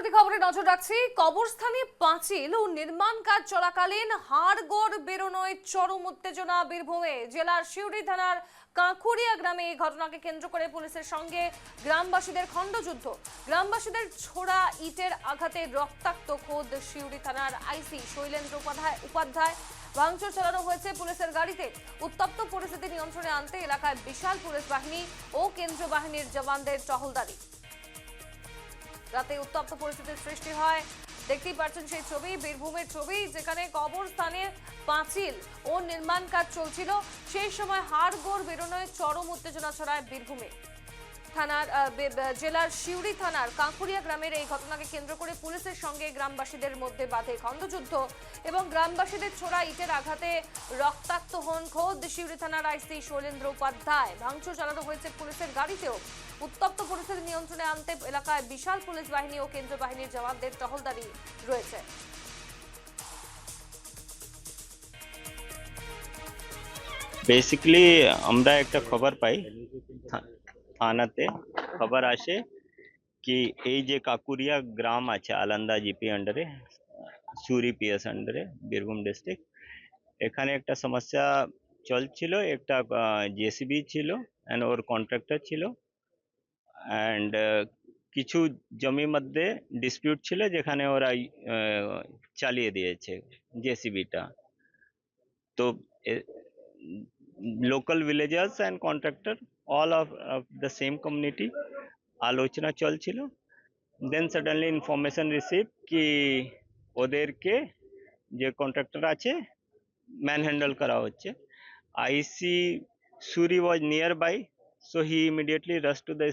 পরবর্তী খবরে নজর রাখছি। কবরস্থানে পাঁচিল ও নির্মাণ কাজ চলাকালীন হাড়গোড় বেরোনোয় চরম উত্তেজনা বীরভূমে। জেলার সিউড়ি থানার কাঁকুড়িয়া গ্রামে এই ঘটনাকে কেন্দ্র করে পুলিশের সঙ্গে গ্রামবাসীদের খণ্ডযুদ্ধ। গ্রামবাসীদের ছোড়া ইটের আঘাতে রক্তাক্ত খোদ সিউড়ি থানার আইসি শৈলেন্দ্র উপাধ্যায়। ভাঙচুর চালানো হয়েছে পুলিশের গাড়িতে। উত্তপ্ত পরিস্থিতি নিয়ন্ত্রণে আনতে এলাকায় বিশাল পুলিশ বাহিনী ও কেন্দ্রীয় বাহিনীর জওয়ানদের টহলদারি। রাতে উত্তপ্ত পরিস্থিতির সৃষ্টি হয়। দেখতেই পাচ্ছেন সেই ছবি, বীরভূমের ছবি, যেখানে কবরস্থানে পাঁচিল ও নির্মাণ কাজ চলছিল। সেই সময় হাড়গোড় বেরোনোয় চরম উত্তেজনা ছড়ায় বীরভূমে। জেলার সিউড়ি থানার কাঁকুড়িয়া গ্রামের এই ঘটনাকে কেন্দ্র করে পুলিশের সঙ্গে গ্রামবাসীদের মধ্যে বাধে খণ্ডযুদ্ধ এবং গ্রামবাসীদের ছোড়া ইটের আঘাতে রক্তাক্ত হন খোদ সিউড়ি থানার আইসি শৈলেন্দ্র উপাধ্যায়। ভাঙচুর চালানো হয়েছে পুলিশের গাড়িতেও। উত্তপ্ত পরিস্থিতি নিয়ন্ত্রণে আনতে এলাকায় বিশাল পুলিশ বাহিনী ও কেন্দ্রীয় বাহিনীর জওয়ানদের টহলদারি রয়েছে। বেসিক্যালি আমরা একটা খবর পাই, থানাতে খবর আসে কি এই যে কাকুরিয়া গ্রাম আছে আলান্দা জিপি আন্ডারে, সুরি পিএস আন্ডারে, বীরভূম ডিস্ট্রিক্ট। এখানে একটা সমস্যা চলছিল, একটা জেসিবি ছিল অ্যান্ড ওর কন্ট্রাক্টর ছিল, অ্যান্ড কিছু জমি মধ্যে ডিসপিউট ছিল যেখানে ওরা চালিয়ে দিয়েছে জেসিবিটা। তো local villagers and contractor, all of the same community, আলোচনা চলছিল। দেন সাডেনলি ইনফরমেশন রিসিভ কি ওদেরকে যে কন্ট্রাক্টর আছে ম্যান হ্যান্ডেল করা হচ্ছে। IC Suri was nearby, so he immediately rush to the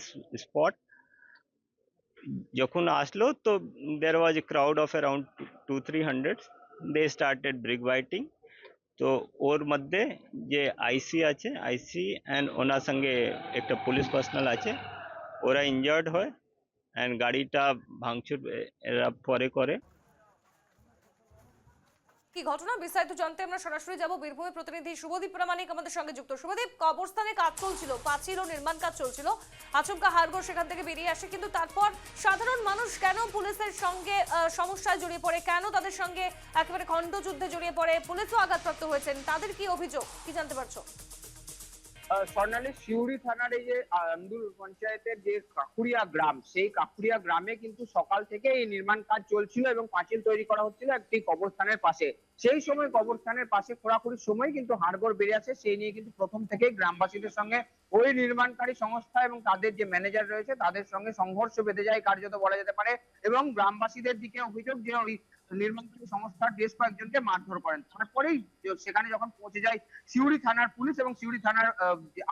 spot. যখন আসলো তো there was a crowd of around 200-300। They started brick batting. তো ওর মধ্যে যে আইসি আছে, আইসি অ্যান্ড ওনার সঙ্গে একটা পুলিশ পার্সোনাল আছে, ওরা ইনজার্ড হয় অ্যান্ড গাড়িটা ভাঙচুর এরা পরে করে। কি ঘটনা বিস্তারিত জানতে আমরা সরাসরি যাব বীরভূমের প্রতিনিধি শুভদীপ প্রামাণিক আমাদের সঙ্গে যুক্ত। শুভদীপ, কবরস্থানে কাজ চলছিল, পাঁচিল ও নির্মাণ কাজ চলছিল, আচমকা হাড়গোড় সেখান থেকে বেরিয়ে আসে, কিন্তু তারপর সাধারণ মানুষ কেন পুলিশের সঙ্গে সমস্যায় জড়িয়ে পড়ে, কেন তাদের সঙ্গে একেবারে খণ্ডযুদ্ধে জড়িয়ে পড়ে, পুলিশও আঘাতপ্রাপ্ত হয়েছেন, তাদের কি অভিযোগ, কি জানতে পারছো? স্বর্ণালী, সিউড়ি থানার এই যে আন্দুল পঞ্চায়েতের যে কাকুরিয়া গ্রাম, সেই কাকুরিয়া গ্রামে কিন্তু সকাল থেকে এই নির্মাণ কাজ চলছিল এবং পাঁচিল তৈরি করা হচ্ছিল একটি কবরস্থানের পাশে। সেই সময় কবরস্থানের পাশে খোঁড়াখুড়ির সময় কিন্তু হাড়গোড় বেড়ে আসে। সেই নিয়ে কিন্তু প্রথম থেকেই গ্রামবাসীদের সঙ্গে ওই নির্মাণকারী সংস্থা এবং তাদের যে ম্যানেজার রয়েছে তাদের সঙ্গে সংঘর্ষ বেঁধে যায় কার্যত বলা যেতে পারে। এবং গ্রামবাসীদের দিকে অভিযোগ যে ওই নির্মাণকারী সংস্থার বেশ কয়েকজনকে মারধর করেন। তারপরেই সেখানে যখন পৌঁছে যায় সিউড়ি থানার পুলিশ এবং সিউড়ি থানার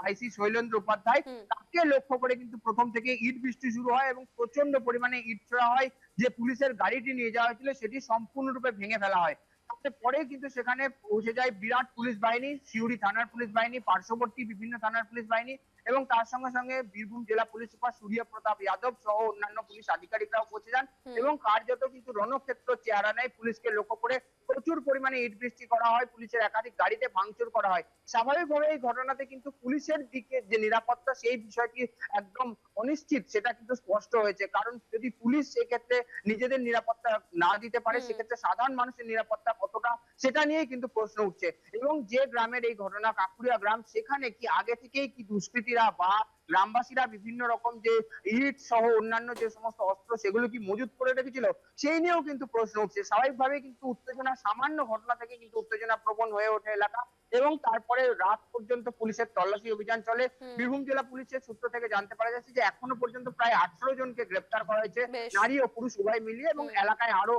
আইসি শৈলেন্দ্র উপাধ্যায়, তাকে লক্ষ্য করে কিন্তু প্রথম থেকে ইট বৃষ্টি শুরু হয় এবং প্রচন্ড পরিমাণে ইট ছোড়া হয়। যে পুলিশের গাড়িটি নিয়ে যাওয়া হয়েছিল সেটি সম্পূর্ণরূপে ভেঙে ফেলা হয়। তারপরে কিন্তু সেখানে পৌঁছে যায় বিরাট পুলিশ বাহিনী, সিউড়ি থানার পুলিশ বাহিনী, পার্শ্ববর্তী বিভিন্ন থানার পুলিশ বাহিনী এবং তার সঙ্গে সঙ্গে বীরভূম জেলা পুলিশ সুপার সূর্য প্রতাপ যাদব সহ অন্যান্য পুলিশ আধিকারিকরাও পৌঁছে যান এবং কার্যত কিন্তু রণক্ষেত্র চেহারা নেয়। পুলিশকে লক্ষ্য করে প্রচুর পরিমাণে ইট বৃষ্টি করা হয়, পুলিশের একাধিক গাড়িতে ভাঙচুর করা হয়। স্বাভাবিকভাবে এই ঘটনাতে কিন্তু পুলিশের দিকে যে নিরাপত্তা সেই বিষয়টি একদম অনিশ্চিত, সেটা কিন্তু স্পষ্ট হয়েছে। কারণ যদি পুলিশ সেক্ষেত্রে নিজেদের নিরাপত্তা না দিতে পারে, সেক্ষেত্রে সাধারণ মানুষের নিরাপত্তা কতটা, সেটা নিয়েই কিন্তু প্রশ্ন উঠছে। এবং যে গ্রামের এই ঘটনা, কাকুরিয়া গ্রাম, সেখানে কি আগে থেকেই কি দুষ্কৃতীরা বা গ্রামবাসীরা বিভিন্ন রকম যে ইট সহ অন্যান্য যে সমস্ত অস্ত্র সেগুলো কি মজুত করে রেখেছিল, সেই নিয়েও কিন্তু প্রশ্ন উঠছে। স্বাভাবিকভাবে কিন্তু উত্তেজনা, সামান্য ঘটনা থেকে কিন্তু উত্তেজনা প্রবণ হয়ে ওঠে এলাকা এবং তারপরে রাত পর্যন্ত পুলিশের তল্লাশি অভিযান চলে। বীরভূম জেলা পুলিশের সূত্র থেকে জানতে পারা যাচ্ছে যে এখনো পর্যন্ত প্রায় 18 জনকে গ্রেপ্তার করা হয়েছে, নারী ও পুরুষ উভয় মিলিয়ে, এবং এলাকায় আরো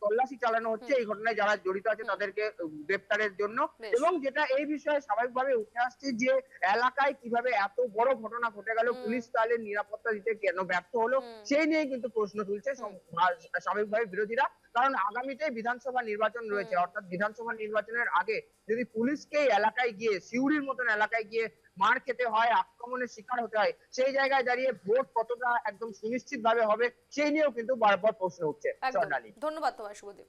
তল্লাশি চালানো হচ্ছে এই ঘটনায় যারা জড়িত আছে তাদেরকে গ্রেপ্তারের জন্য। এবং যেটা এই বিষয়ে স্বাভাবিকভাবে উঠে আসছে যে এলাকায় কিভাবে এত বড় ঘটনা ঘটে গেল, পুলিশ তাহলে নিরাপত্তা দিতে কেন ব্যর্থ হলো, সেই নিয়ে কিন্তু প্রশ্ন তুলছে স্বাভাবিকভাবে বিরোধীরা। কারণ আগামীতে বিধানসভা নির্বাচন রয়েছে, অর্থাৎ বিধানসভা নির্বাচনের আগে যদি পুলিশকে এলাকায় গিয়ে, সিউড়ির মতন এলাকায় গিয়ে মার খেতে হয়, আক্রমণের শিকার হতে হয়, সেই জায়গায় দাঁড়িয়ে ভোট কতটা একদম সুনিশ্চিত ভাবে হবে, সেই নিয়েও কিন্তু বারবার প্রশ্ন উঠছে। ধন্যবাদ তোমায় শুভদীপ।